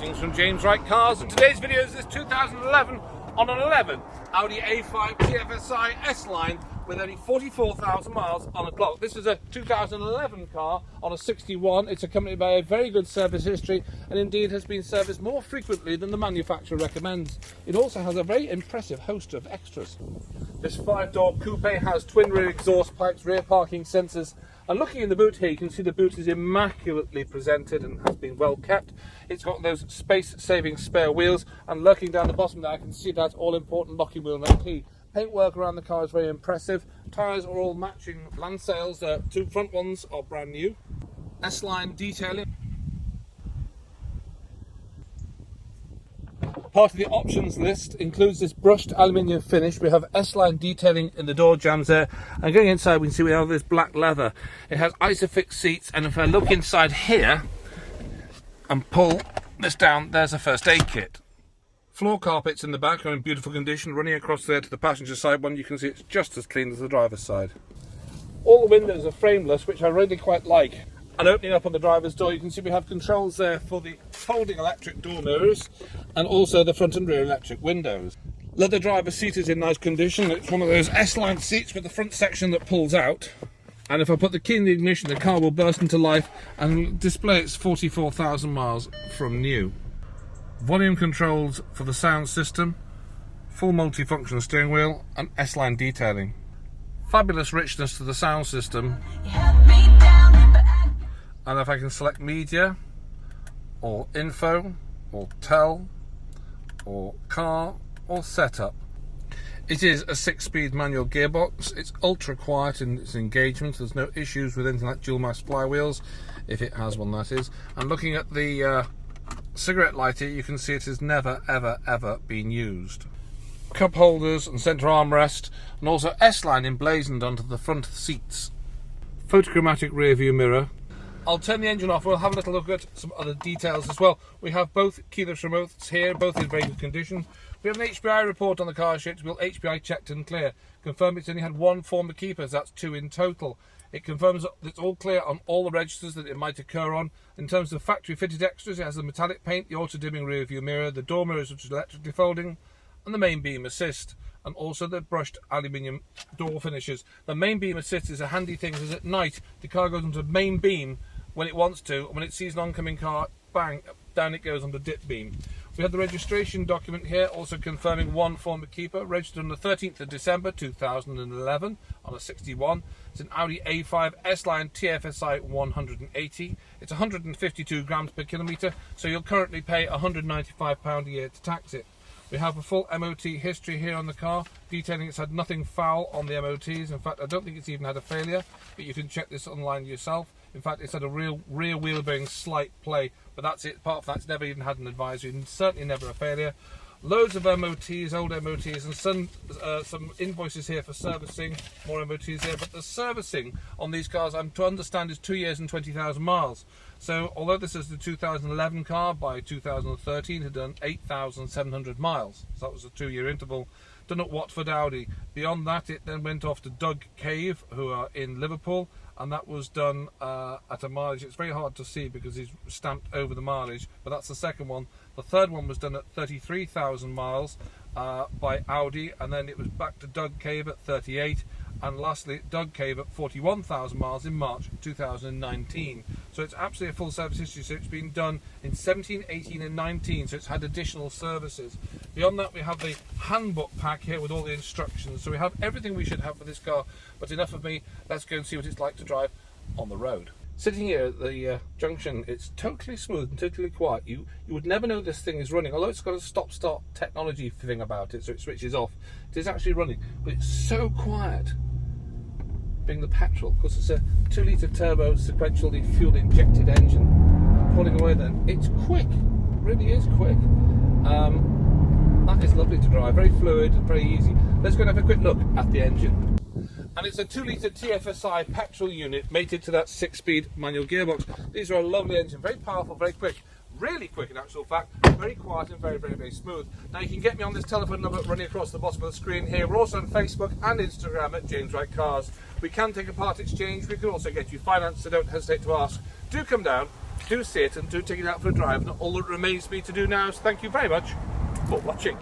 Greetings from James Wright Cars, and today's video is this 2011 on an 11 Audi A5 TFSi S Line with only 44,000 miles on the clock. This is a 2011 car on a 61. It's accompanied by a very good service history and indeed has been serviced more frequently than the manufacturer recommends. It also has a very impressive host of extras. This 5-door coupe has twin rear exhaust pipes, rear parking sensors, and looking in the boot here, you can see the boot is immaculately presented and has been well kept. It's got those space-saving spare wheels, and lurking down the bottom there, I can see that all-important locking wheel nut key. Paintwork around the car is very impressive. Tyres are all matching land sales. Two front ones are brand new. S-Line detailing. Part of the options list includes this brushed aluminium finish. We have S-Line detailing in the door jambs there, and going inside we can see we have this black leather. It has Isofix seats, and if I look inside here and pull this down, there's a first aid kit. Floor carpets in the back are in beautiful condition. Running across there to the passenger side one, you can see it's just as clean as the driver's side. All the windows are frameless, which I really quite like. And opening up on the driver's door, you can see we have controls there for the folding electric door mirrors and also the front and rear electric windows. Leather driver's seat is in nice condition. It's one of those S-Line seats with the front section that pulls out. And if I put the key in the ignition, the car will burst into life and display its 44,000 miles from new. Volume controls for the sound system, full multifunction steering wheel, and S-Line detailing. Fabulous richness to the sound system. And if I can select media, or info, or tell, or car, or setup. It is a 6-speed manual gearbox. It's ultra quiet in its engagement. There's no issues with anything like dual mass flywheels, if it has one, that is. And looking at the cigarette lighter, you can see it has never ever been used. Cup holders and centre armrest, and also S-Line emblazoned onto the front seats. Photochromatic rear view mirror. I'll turn the engine off. We'll have a little look at some other details as well. We have both keyless remotes here, both in very good condition. We have an HPI report on the car sheet. We'll HPI checked and clear. Confirm it's only had one former keeper, that's 2 in total. It confirms that it's all clear on all the registers that it might occur on. In terms of factory fitted extras, it has the metallic paint, the auto dimming rear view mirror, the door mirrors which is electrically folding, and the main beam assist, and also the brushed aluminium door finishes. The main beam assist is a handy thing because at night the car goes onto main beam when it wants to, and when it sees an oncoming car, bang, down it goes on the dip beam. We have the registration document here, also confirming one former keeper, registered on the 13th of December 2011 on a 61. It's an Audi A5 S Line TFSi 180. It's 152 grams per kilometre, so you'll currently pay £195 a year to tax it. We have a full MOT history here on the car, detailing it's had nothing foul on the MOTs. In fact, I don't think it's even had a failure, but you can check this online yourself. In fact, it's had a real rear wheel bearing slight play, but that's it. Apart from that, it's never even had an advisory, and certainly never a failure. Loads of MOTs, old MOTs, and some invoices here for servicing, more MOTs here, but the servicing on these cars, I'm to understand, is 2 years and 20,000 miles. So, although this is the 2011 car, by 2013 it had done 8,700 miles. So that was a 2-year interval. Done at Watford Audi. Beyond that, it then went off to Doug Cave, who are in Liverpool, and that was done at a mileage. It's very hard to see because he's stamped over the mileage, but that's the second one. The third one was done at 33,000 miles by Audi, and then it was back to Doug Cave at 38, and lastly Doug Cave at 41,000 miles in March 2019. So it's absolutely a full service history. So it's been done in 17, 18 and 19, so it's had additional services. Beyond that, we have the handbook pack here with all the instructions. So we have everything we should have for this car, but enough of me, let's go and see what it's like to drive on the road. Sitting here at the junction, it's totally smooth and totally quiet. You would never know this thing is running, although it's got a stop-start technology thing about it, so it switches off. It is actually running, but it's so quiet. Being the petrol, because it's a 2-litre turbo sequentially fuel-injected engine. Pulling away then, it's quick, it really is quick. That is lovely to drive, very fluid, very easy. Let's go and have a quick look at the engine. And it's a 2-litre TFSi petrol unit mated to that 6-speed manual gearbox. These are a lovely engine, very powerful, very quick, really quick in actual fact, very quiet and very smooth. Now you can get me on this telephone number running across the bottom of the screen here. We're also on Facebook and Instagram at James Wright Cars. We can take a part exchange, we can also get you finance, so don't hesitate to ask. Do come down, do see it and do take it out for a drive. And all that remains for me to do now is thank you very much for watching.